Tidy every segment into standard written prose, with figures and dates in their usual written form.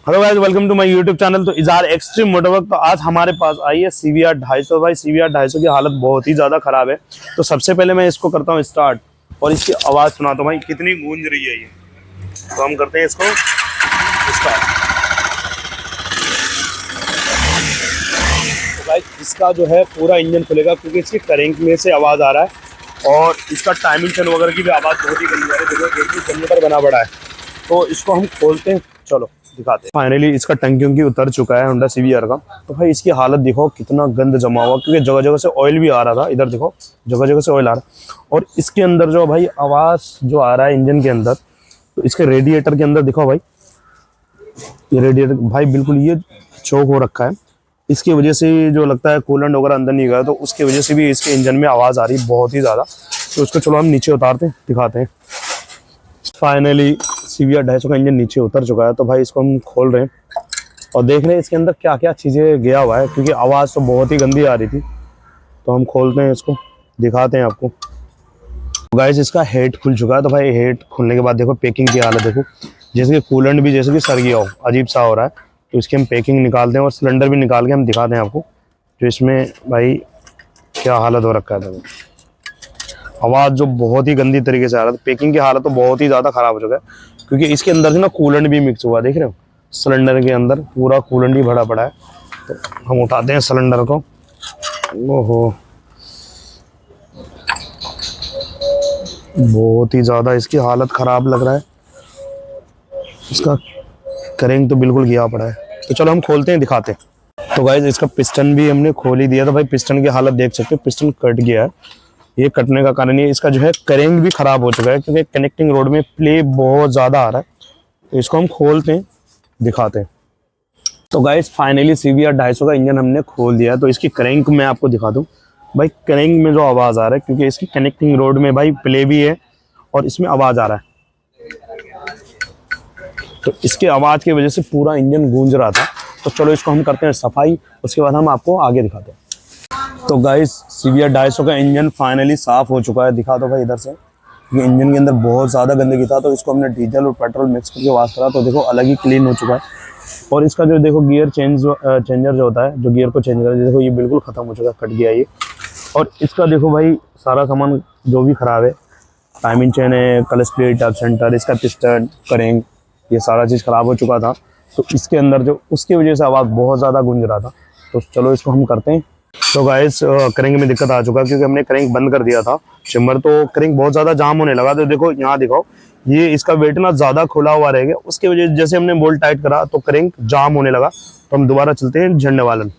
Hello guys, welcome to my YouTube channel. तो Izhar extreme मोटरवर्क। तो आज हमारे पास आई है CBR 250। भाई CBR 250 की हालत बहुत ही ज़्यादा ख़राब है। तो सबसे पहले मैं इसको करता हूँ स्टार्ट और इसकी आवाज़ सुनाता हूँ भाई कितनी गूंज रही है ये। तो हम करते हैं इसको स्टार्ट। तो भाई इसका जो है पूरा इंजन खुलेगा क्योंकि इसकी करेंट में से आवाज़ आ रहा है और इसका टाइमिंग चैन वगैरह की भी आवाज़ बहुत ही गंदी आ रही है। देखो जनरेटर बना पड़ा है। तो इसको हम खोलते हैं, चलो दिखाते हैं। फाइनली इसका टंकी उतर चुका है होंडा CBR का। तो भाई इसकी हालत देखो कितना गंद जमा हुआ, क्योंकि जगह जगह से ऑयल भी आ रहा था। इधर देखो जगह जगह से ऑयल आ रहा है और इसके अंदर जो भाई आवाज़ जो आ रहा है इंजन के अंदर, तो इसके रेडिएटर के अंदर देखो भाई, ये रेडिएटर भाई बिल्कुल ये चौक हो रखा है। इसकी वजह से जो लगता है कूलेंट वगैरह अंदर नहीं गया, तो उसकी वजह से भी इसके इंजन में आवाज़ आ रही है बहुत ही ज़्यादा। तो उसको चलो हम नीचे उतारते हैं, दिखाते हैं। फाइनली CBR 250 का इंजन नीचे उतर चुका है। तो भाई इसको हम खोल रहे हैं और देख रहे हैं इसके अंदर क्या क्या चीज़ें गया हुआ है, क्योंकि आवाज़ तो बहुत ही गंदी आ रही थी। तो हम खोलते हैं इसको, दिखाते हैं आपको। गाइस इसका हेड खुल चुका है। तो भाई हेड खुलने के बाद देखो पैकिंग की हालत देखो, जैसे कि कूलेंट भी जैसे कि सड़ गया हो, अजीब सा हो रहा है। तो इसकी हम पैकिंग निकालते हैं और सिलेंडर भी निकाल के हम दिखाते हैं आपको, जो इसमें भाई क्या हालत हो रखा है। देखो आवाज़ जो बहुत ही गंदी तरीके से आ रहा था। पैकिंग की हालत तो बहुत ही ज़्यादा ख़राब हो चुका है, क्योंकि इसके अंदर से ना कूलेंट भी मिक्स हुआ, देख रहे हो सिलेंडर के अंदर पूरा कूलेंट ही भरा पड़ा है। तो हम उठाते हैं सिलेंडर को। ओहो बहुत ही ज़्यादा इसकी हालत ख़राब लग रहा है। इसका करेंट तो बिल्कुल गया पड़ा है। तो चलो हम खोलते हैं, दिखाते हैं। तो गाइस इसका पिस्टन भी हमने खोल ही दिया। तो भाई पिस्टन की हालत देख सकते हो, पिस्टन कट गया है। ये कटने का कारण ये इसका जो है करेंट भी ख़राब हो चुका है, क्योंकि कनेक्टिंग रोड में प्ले बहुत ज़्यादा आ रहा है। तो इसको हम खोलते हैं, दिखाते हैं। तो गाइस फाइनली CBR 250 का इंजन हमने खोल दिया। तो इसकी क्रैंक मैं आपको दिखा दूं। भाई क्रैंक में जो आवाज़ आ रहा है, क्योंकि इसकी कनेक्टिंग रोड में भाई प्ले भी है और इसमें आवाज़ आ रहा है। तो इसके आवाज़ की वजह से पूरा इंजन गूंज रहा था। तो चलो इसको हम करते हैं सफाई, उसके बाद हम आपको आगे दिखाते हैं। तो गाइस CBR 250 का इंजन फाइनली साफ़ हो चुका है। दिखा दो भाई इधर से। ये इंजन के अंदर बहुत ज़्यादा गंदगी था, तो इसको हमने डीजल और पेट्रोल मिक्स करके वॉश करा। तो देखो अलग ही क्लीन हो चुका है। और इसका जो देखो गियर चेंजर जो होता है, जो गियर को चेंज कर, देखो ये बिल्कुल ख़त्म हो चुका है, कट गया ये। और इसका देखो भाई सारा सामान जो भी ख़राब है, टाइमिंग चेन है, क्लच प्लेट, टॉप सेंटर, इसका पिस्टन, करेंट, ये सारा चीज़ ख़राब हो चुका था। तो इसके अंदर जो उसकी वजह से आवाज़ बहुत ज़्यादा गूंज रहा था। तो चलो इसको हम करते हैं। तो गाइस क्रैंक में दिक्कत आ चुका है, क्योंकि हमने क्रैंक बंद कर दिया था चेम्बर। तो क्रैंक बहुत ज़्यादा जाम होने लगा। तो देखो यहाँ दिखाओ, ये इसका वेट ना ज़्यादा खुला हुआ रहेगा, उसकी वजह जैसे हमने बोल्ट टाइट करा तो क्रैंक जाम होने लगा। तो हम दोबारा चलते हैं झंडे वालन।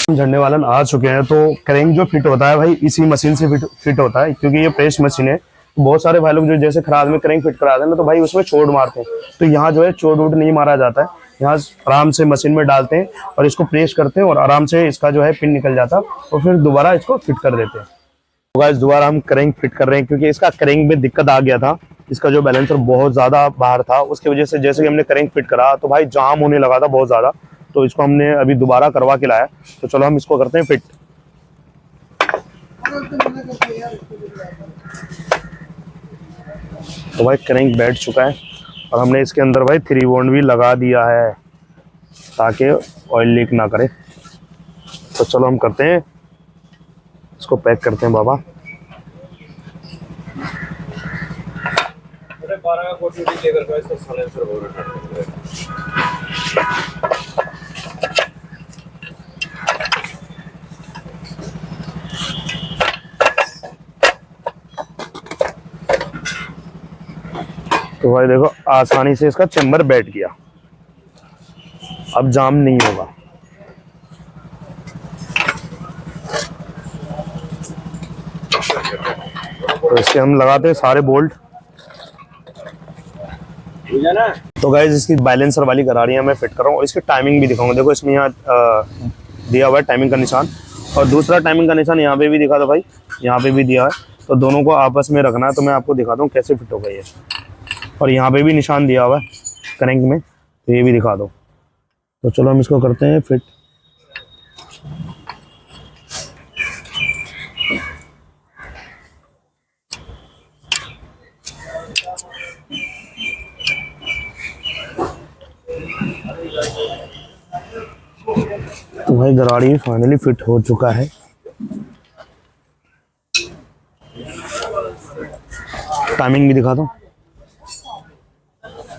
झंडे वालन आ चुके हैं। तो क्रैंक जो फिट होता है भाई इसी मशीन से फिट होता है, क्योंकि ये प्रेस मशीन है। तो बहुत सारे भाई लोग जो जैसे खराद में क्रैंक फिट करा दें ना, तो भाई उसमें चोट मारते हैं। तो यहाँ जो है चोट वोट नहीं मारा जाता है। यहाँ आराम से मशीन में डालते हैं और इसको प्रेस करते हैं और आराम से इसका जो है पिन निकल जाता है और फिर दोबारा इसको फिट कर देते हैं। तो गाइस दोबारा हम क्रैंक फिट कर रहे हैं, क्योंकि इसका क्रैंक में दिक्कत आ गया था। इसका जो बैलेंसर बहुत ज़्यादा बाहर था, उसकी वजह से जैसे कि हमने क्रैंक फिट करा तो भाई जाम होने लगा था बहुत ज़्यादा। तो इसको हमने अभी दोबारा करवा के लाया। तो चलो हम इसको करते हैं फिट। तो भाई क्रैंक बैठ चुका है और हमने इसके अंदर भाई 3 बॉन्ड भी लगा दिया है, ताकि ऑयल लीक ना करे। तो चलो हम करते हैं, इसको पैक करते हैं बाबा। तो भाई देखो आसानी से इसका चेम्बर बैठ गया, अब जाम नहीं होगा। तो इसके हम लगाते हैं सारे बोल्ट। तो गाइस इसकी बैलेंसर वाली गरारियां मैं फिट कर रहा हूँ और इसकी टाइमिंग भी दिखाऊंगा। देखो इसमें यहाँ दिया हुआ है टाइमिंग का निशान, और दूसरा टाइमिंग का निशान यहाँ पे भी दिखा दो भाई, यहाँ पे भी दिया है। तो दोनों को आपस में रखना है। तो मैं आपको दिखाता हूँ कैसे फिट होगा ये। और यहाँ पे भी निशान दिया हुआ है क्रैंक में, तो ये भी दिखा दो। तो चलो हम इसको करते हैं फिट। तो भाई गाड़ी फाइनली फिट हो चुका है। टाइमिंग भी दिखा दो।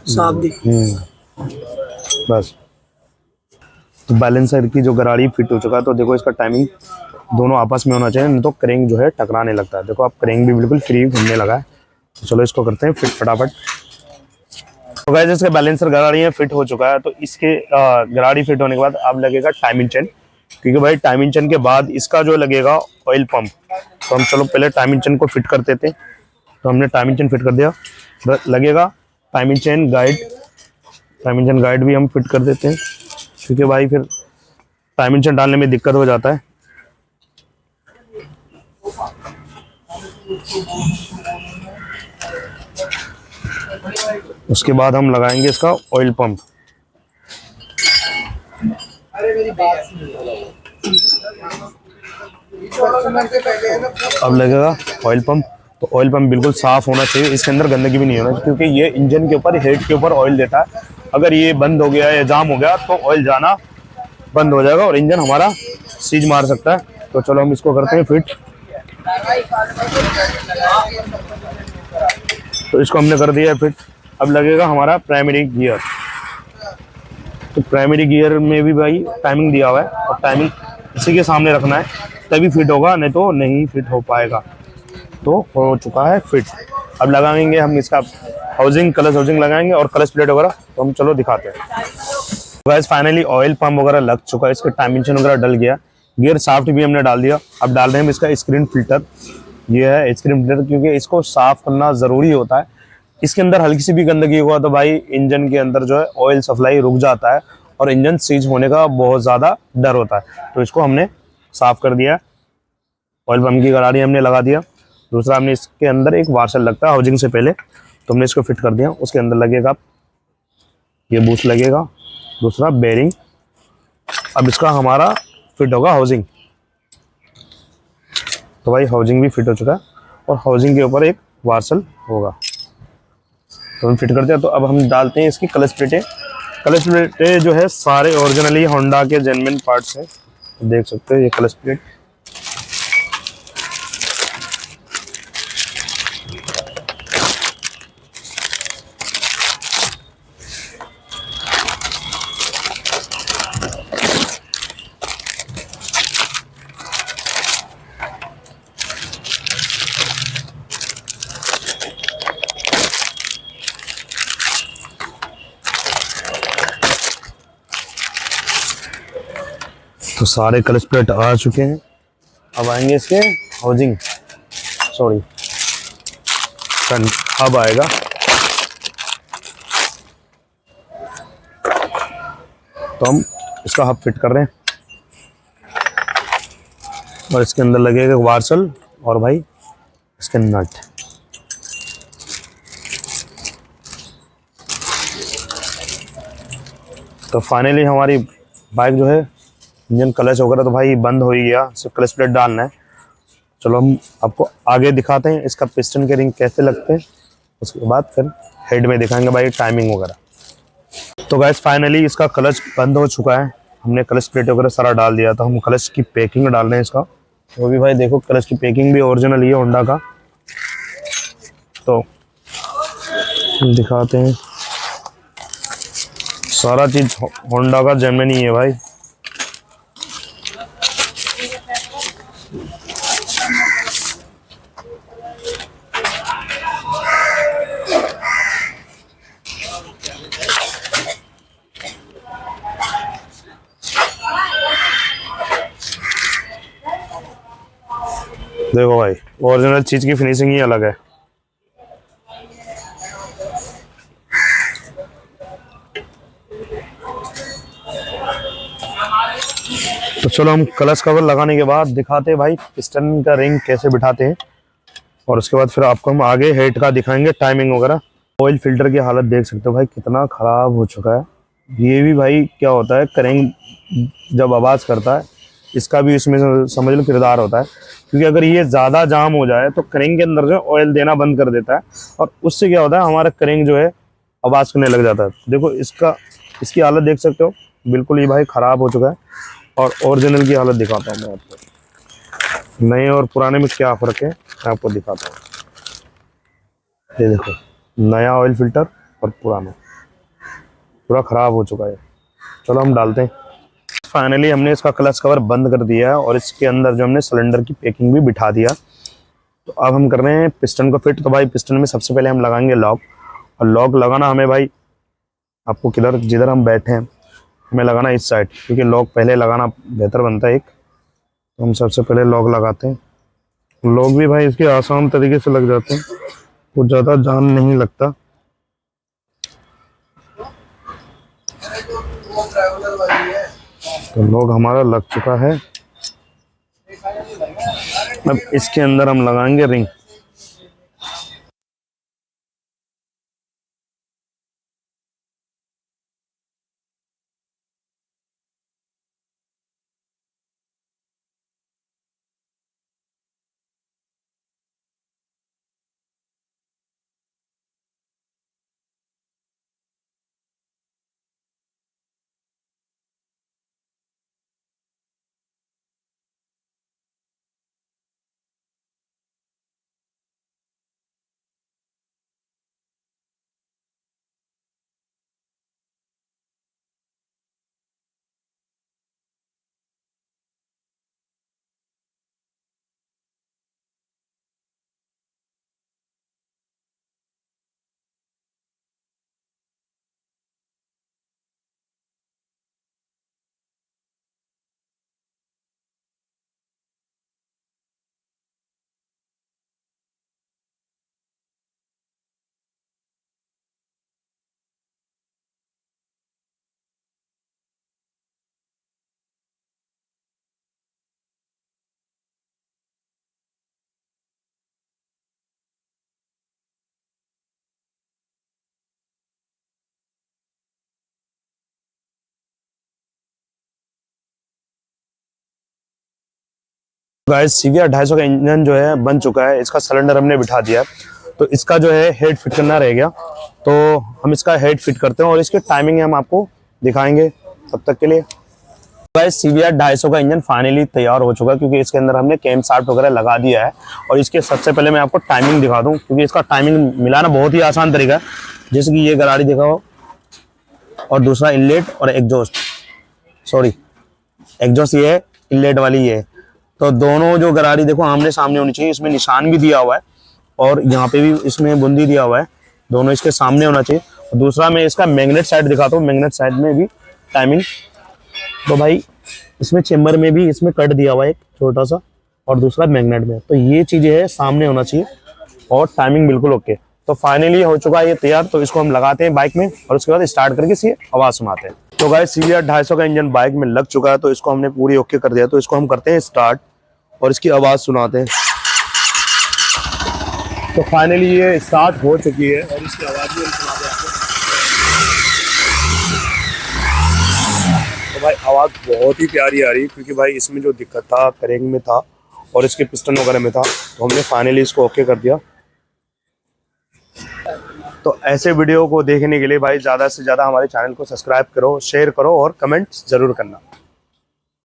साफ दिख। बस तो बैलेंसर की जो गाड़ी फिट हो चुका है, तो देखो इसका टाइमिंग दोनों आपस में होना चाहिए, नहीं तो क्रेंग जो है टकराने लगता है। देखो अब क्रेंग भी बिल्कुल फ्री घूमने लगा है। तो चलो इसको करते हैं फिट फटाफट। तो गाइस इसका बैलेंसर गाड़ी है फिट हो चुका है। तो इसके गाड़ी फिट होने के बाद अब लगेगा टाइमिंग चेन, क्योंकि भाई टाइमिंग चेन के बाद इसका जो लगेगा ऑयल पंप। तो हम चलो पहले टाइमिंग चेन को फिट कर देते हैं। तो हमने टाइमिंग चेन फिट कर दिया, लगेगा timing chain guide. Timing chain guide भी हम फिट कर देते हैं, क्योंकि भाई फिर टाइमिंग चेन डालने में दिक्कत हो जाता है। उसके बाद हम लगाएंगे इसका ऑयल पंप। अब लगेगा ऑयल पंप। तो ऑयल पंप बिल्कुल साफ होना चाहिए, इसके अंदर गंदगी भी नहीं होना चाहिए, क्योंकि ये इंजन के ऊपर, हेड के ऊपर ऑयल देता है। अगर ये बंद हो गया या जाम हो गया तो ऑयल जाना बंद हो जाएगा और इंजन हमारा सीज मार सकता है। तो चलो हम इसको करते हैं फिट। तो इसको हमने कर दिया है फिट। अब लगेगा हमारा प्राइमरी गियर। तो प्राइमरी गियर में भी भाई टाइमिंग दिया हुआ है, और टाइमिंग इसी के सामने रखना है, तभी फिट होगा, नहीं तो नहीं फिट हो पाएगा। तो हो चुका है फिट। अब लगाएंगे हम इसका हाउसिंग, कलच हाउसिंग लगाएंगे और क्लच प्लेट वगैरह। तो हम चलो दिखाते हैं। गाइस फाइनली ऑयल पंप वगैरह लग चुका है, इसका टाइमिंग चेन वगैरह डल गया, गियर साफ्ट भी हमने डाल दिया। अब डाल रहे हैं हम इसका स्क्रीन फिल्टर। ये है स्क्रीन फिल्टर, क्योंकि इसको साफ करना ज़रूरी होता है। इसके अंदर हल्की सी भी गंदगी हुआ तो भाई इंजन के अंदर जो है ऑयल सप्लाई रुक जाता है और इंजन सीज होने का बहुत ज़्यादा डर होता है। तो इसको हमने साफ कर दिया। ऑयल पंप की गाड़ी हमने लगा दिया। दूसरा हमने इसके अंदर एक वाशर लगता है हाउसिंग से पहले, तो हमने इसको फिट कर दिया। उसके अंदर लगेगा ये बूस्ट लगेगा, दूसरा बेरिंग। अब इसका हमारा फिट होगा हाउसिंग। तो भाई हाउसिंग भी फिट हो चुका है और हाउसिंग के ऊपर एक वाशर होगा। तो हम फिट करते हैं। तो अब हम डालते हैं इसकी क्लच प्लेटें। क्लच प्लेटें जो है सारे ओरिजिनली होंडा के जेन्युइन पार्ट्स हैं, देख सकते हो ये क्लच प्लेट। तो सारे क्लच प्लेट आ चुके हैं। अब आएंगे इसके हाउसिंग, सॉरी अब आएगा। तो हम इसका हब फिट कर रहे हैं और इसके अंदर लगेगा वार्सल और भाई इसके नट। तो फाइनली हमारी बाइक जो है इंजन क्लच वगैरह तो भाई बंद हो ही गया, सिर्फ क्लच प्लेट डालना है। चलो हम आपको आगे दिखाते हैं इसका पिस्टन के रिंग कैसे लगते हैं, उसके बाद फिर हेड में दिखाएंगे भाई टाइमिंग वगैरह। तो गाइस फाइनली इसका क्लच बंद हो चुका है, हमने क्लच प्लेट वगैरह सारा डाल दिया। तो हम क्लच की पैकिंग डाल रहे हैं इसका। वो भी भाई देखो क्लच की पैकिंग भी ओरिजिनल ही है होंडा का। तो दिखाते हैं, सारा चीज़ होंडा का जेन्युइन ही है भाई। देखो भाई ओरिजिनल चीज की फिनिशिंग ही अलग है। तो चलो हम क्लच कवर लगाने के बाद दिखाते हैं भाई पिस्टन का रिंग कैसे बिठाते हैं, और उसके बाद फिर आपको हम आगे हेड का दिखाएंगे टाइमिंग वगैरह। ऑयल फिल्टर की हालत देख सकते हो भाई कितना ख़राब हो चुका है। ये भी भाई क्या होता है, करेंग जब आवाज़ करता है इसका भी इसमें समझ लो किरदार होता है, क्योंकि अगर ये ज़्यादा जाम हो जाए तो करेंग के अंदर जो ऑयल देना बंद कर देता है, और उससे क्या होता है हमारा करेंग जो है आवाज़ करने लग जाता है। देखो इसकी हालत देख सकते हो, बिल्कुल ये भाई ख़राब हो चुका है। और ओरिजिनल की हालत दिखाता हूँ मैं आपको, नए और पुराने में क्या फ़र्क है मैं आपको दिखाता हूँ। ये देखो, नया ऑयल फिल्टर और पुराना पूरा ख़राब हो चुका है। चलो हम डालते हैं। फाइनली हमने इसका क्लच कवर बंद कर दिया है और इसके अंदर जो हमने सिलेंडर की पैकिंग भी बिठा दिया। तो अब हम कर रहे हैं पिस्टन को फिट। तो भाई पिस्टन में सबसे पहले हम लगाएंगे लॉक, और लॉक लगाना हमें भाई आपको किधर जिधर हम बैठे हैं हमें लगाना इस साइड, क्योंकि लॉक पहले लगाना बेहतर बनता है एक। तो हम सबसे पहले लॉक लगाते हैं। लॉक भी भाई इसके आसान तरीके से लग जाते हैं, कुछ ज़्यादा जान नहीं लगता। तो लॉक हमारा लग चुका है। अब इसके अंदर हम लगाएंगे रिंग। गाइस सीवीआर 250 का इंजन जो है बन चुका है। इसका सिलेंडर हमने बिठा दिया, तो इसका जो है हेड फिट करना रह गया। तो हम इसका हेड फिट करते हैं और इसकी टाइमिंग हम आपको दिखाएंगे तब तक के लिए। गाइस सीवीआर 250 का इंजन फाइनली तैयार हो चुका है, क्योंकि इसके अंदर हमने कैम शाफ्ट वगैरह लगा दिया है। और इसके सबसे पहले मैं आपको टाइमिंग दिखा दूँ, क्योंकि इसका टाइमिंग मिलाना बहुत ही आसान तरीका है। जैसे कि ये गराड़ी दिखाओ, और दूसरा इनलेट और एग्जॉस्ट, सॉरी एग्जॉस्ट ये है, इनलेट वाली ये है। तो दोनों जो गरारी देखो आमने सामने होनी चाहिए। इसमें निशान भी दिया हुआ है और यहाँ पे भी इसमें बूंदी दिया हुआ है, दोनों इसके सामने होना चाहिए। और दूसरा मैं इसका मैग्नेट साइड दिखाता हूँ, मैग्नेट साइड में भी टाइमिंग। तो भाई इसमें चेम्बर में भी इसमें कट दिया हुआ है एक छोटा सा, और दूसरा मैग्नेट में। तो ये चीज़ें है सामने होना चाहिए और टाइमिंग बिल्कुल ओके। तो फाइनली हो चुका है ये तैयार। तो इसको हम लगाते हैं बाइक में और उसके बाद स्टार्ट करके इसी आवाज़ सुनाते हैं। तो गाइस सीवीआर 250 का इंजन बाइक में लग चुका है, तो इसको हमने पूरी ओके कर दिया। तो इसको हम करते हैं स्टार्ट और इसकी आवाज़ सुनाते हैं। तो फाइनली ये स्टार्ट हो चुकी है और इसकी आवाज़ भी हम सुनाते हैं आपको। तो भाई आवाज़ बहुत ही प्यारी आ रही है, क्योंकि भाई इसमें जो दिक्कत था करेंग में था और इसके पिस्टन वगैरह में था, तो हमने फाइनली इसको ओके कर दिया। तो ऐसे वीडियो को देखने के लिए भाई ज़्यादा से ज़्यादा हमारे चैनल को सब्सक्राइब करो, शेयर करो और कमेंट ज़रूर करना।